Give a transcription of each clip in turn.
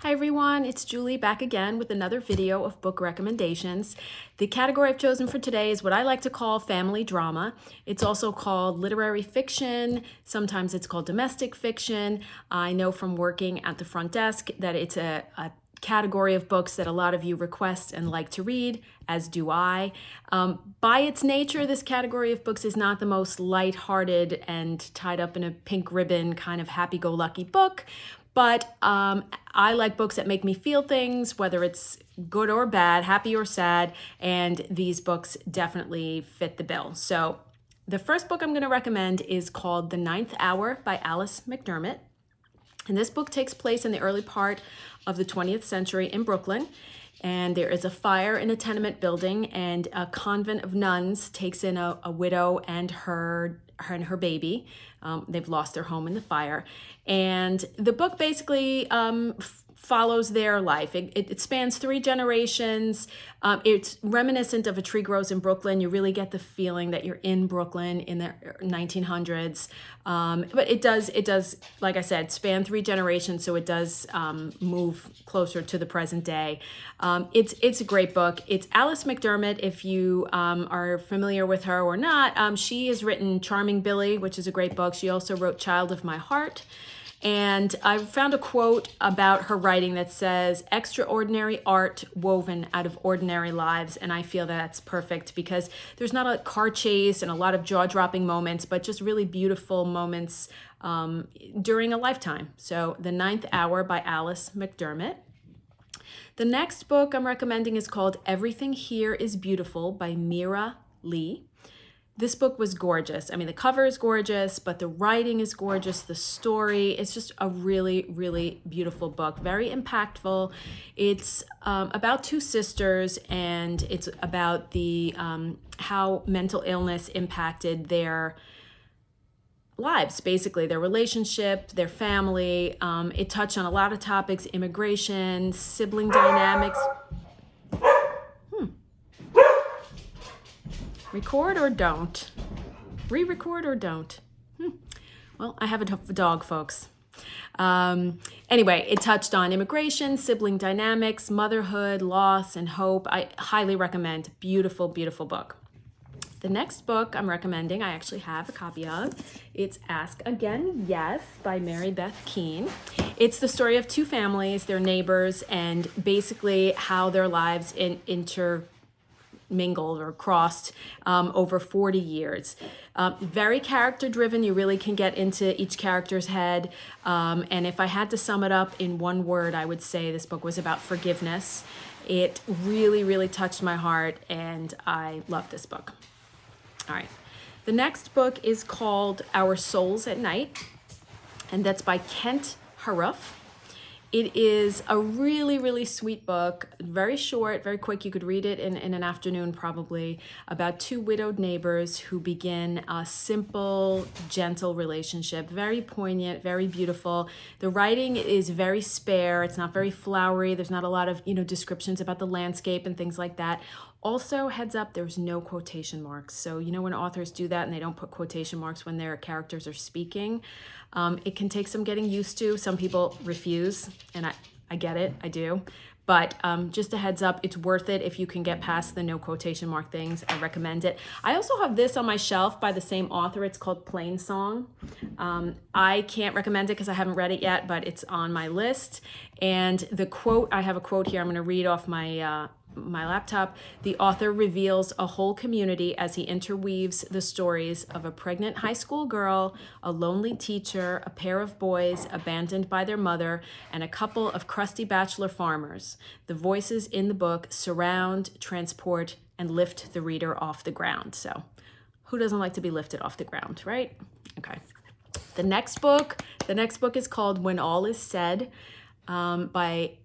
Hi everyone, it's Julie back again with another video of book recommendations. The category I've chosen for today is what I like to call family drama. It's also called literary fiction. Sometimes it's called domestic fiction. I know from working at the front desk that it's a category of books that a lot of you request and like to read, as do I. By its nature, this category of books is not the most lighthearted and tied up in a pink ribbon kind of happy-go-lucky book, but I like books that make me feel things, whether it's good or bad, happy or sad, and these books definitely fit the bill. So the first book I'm going to recommend is called The Ninth Hour by Alice McDermott. And this book takes place in the early part of the 20th century in Brooklyn. And there is a fire in a tenement building, and a convent of nuns takes in a widow and her baby. They've lost their home in the fire. And the book basically follows their life. It spans 3 generations. It's reminiscent of A Tree Grows in Brooklyn. You really get the feeling that you're in Brooklyn in the 1900s. But it does, like I said, span 3 generations, so it does move closer to the present day. It's a great book. It's Alice McDermott, if you are familiar with her or not. She has written Charming Billy, which is a great book. She also wrote Child of My Heart. And I found a quote about her writing that says, "Extraordinary art woven out of ordinary lives." And I feel that's perfect because there's not a car chase and a lot of jaw-dropping moments, but just really beautiful moments during a lifetime. So The Ninth Hour by Alice McDermott. The next book I'm recommending is called Everything Here is Beautiful by Mira. This book was gorgeous. I mean, the cover is gorgeous, but the writing is gorgeous. The story, it's just a really, really beautiful book. Very impactful. It's about 2 sisters, and it's about the how mental illness impacted their lives, basically, their relationship, their family. It touched on a lot of topics: immigration, sibling dynamics. Record or don't? Re-record or don't? Well, I have a dog, folks. Anyway, it touched on immigration, sibling dynamics, motherhood, loss, and hope. I highly recommend. Beautiful, beautiful book. The next book I'm recommending, I actually have a copy of. It's Ask Again, Yes by Beth Keane. It's the story of 2 families, their neighbors, and basically how their lives intermingled or crossed over 40 years. Very character driven. You really can get into each character's head. And if I had to sum it up in one word, I would say this book was about forgiveness. It really, really touched my heart, and I love this book. All right. The next book is called Our Souls at Night, and that's by Haruf. It is a really, really sweet book, very short, very quick. You could read it in an afternoon probably, about 2 widowed neighbors who begin a simple, gentle relationship. Very poignant, very beautiful. The writing is very spare. It's not very flowery. There's not a lot of, descriptions about the landscape and things like that. Also, heads up, there's no quotation marks. So, when authors do that and they don't put quotation marks when their characters are speaking, it can take some getting used to. Some people refuse, and I get it, I do. But just a heads up, it's worth it if you can get past the no quotation mark things. I recommend it. I also have this on my shelf by the same author. It's called Plainsong. I can't recommend it because I haven't read it yet, but it's on my list. And the quote, I have a quote here. I'm going to read off my laptop. "The author reveals a whole community as he interweaves the stories of a pregnant high school girl, a lonely teacher, a pair of boys abandoned by their mother, and a couple of crusty bachelor farmers. The voices in the book surround, transport, and lift the reader off the ground." So who doesn't like to be lifted off the ground, right? Okay. The next book is called When All Is Said by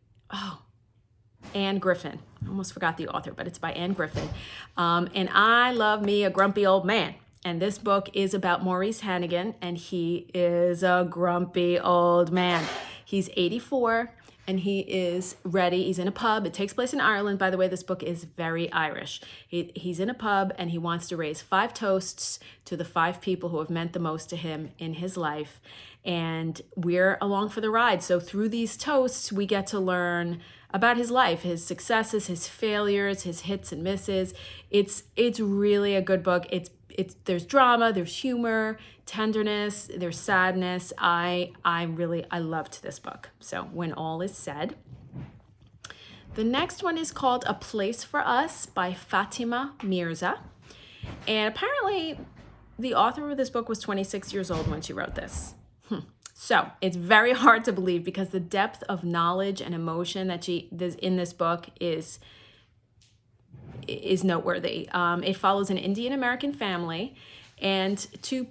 Griffin. I almost forgot the author, but it's by Griffin. And I love me a grumpy old man. And this book is about Maurice Hannigan, and he is a grumpy old man. He's 84, and he is ready. He's in a pub. It takes place in Ireland, by the way. This book is very Irish. He's in a pub, and he wants to raise 5 toasts to the 5 people who have meant the most to him in his life. and we're along for the ride. So through these toasts, we get to learn about his life, his successes, his failures, his hits and misses. It's really a good book. There's drama, there's humor, tenderness, there's sadness. I loved this book. So when all is said. The next one is called A Place for Us by Fatima Mirza. And apparently the author of this book was 26 years old when she wrote this. So it's very hard to believe because the depth of knowledge and emotion that there's in this book is noteworthy. It follows an Indian American family, and to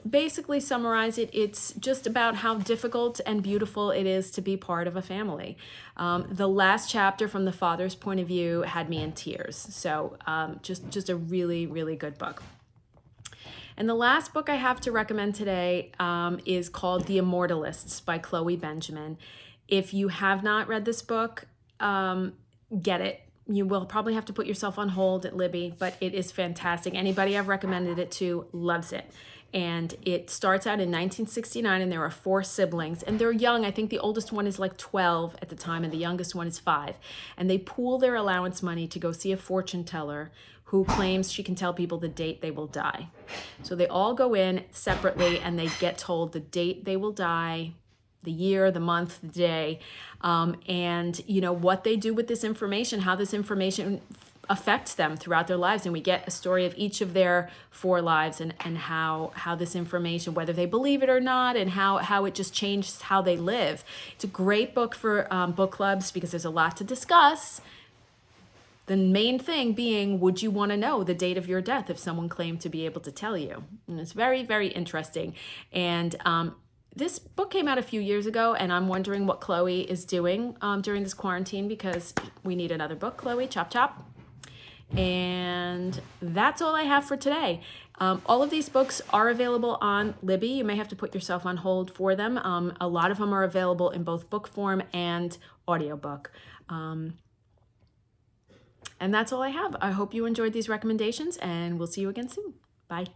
basically summarize it, it's just about how difficult and beautiful it is to be part of a family. The last chapter from the father's point of view had me in tears. So just a really, really good book. And the last book I have to recommend today is called The Immortalists by Chloe Benjamin. If you have not read this book, get it. You will probably have to put yourself on hold at Libby, but it is fantastic. Anybody I've recommended it to loves it. And it starts out in 1969, and there are 4 siblings, and they're young. I think the oldest one is like 12 at the time, and the youngest one is 5. And they pool their allowance money to go see a fortune teller who claims she can tell people the date they will die. So they all go in separately, and they get told the date they will die, the year, the month, the day, and what they do with this information, how this information affects them throughout their lives. And we get a story of each of their 4 lives and how this information, whether they believe it or not, and how it just changes how they live. It's a great book for book clubs because there's a lot to discuss. The main thing being, would you want to know the date of your death if someone claimed to be able to tell you? And it's very, very interesting. And this book came out a few years ago, and I'm wondering what Chloe is doing during this quarantine, because we need another book, Chloe. Chop, chop. And that's all I have for today. All of these books are available on Libby. You may have to put yourself on hold for them. A lot of them are available in both book form and audiobook. And that's all I have. I hope you enjoyed these recommendations, and we'll see you again soon. Bye.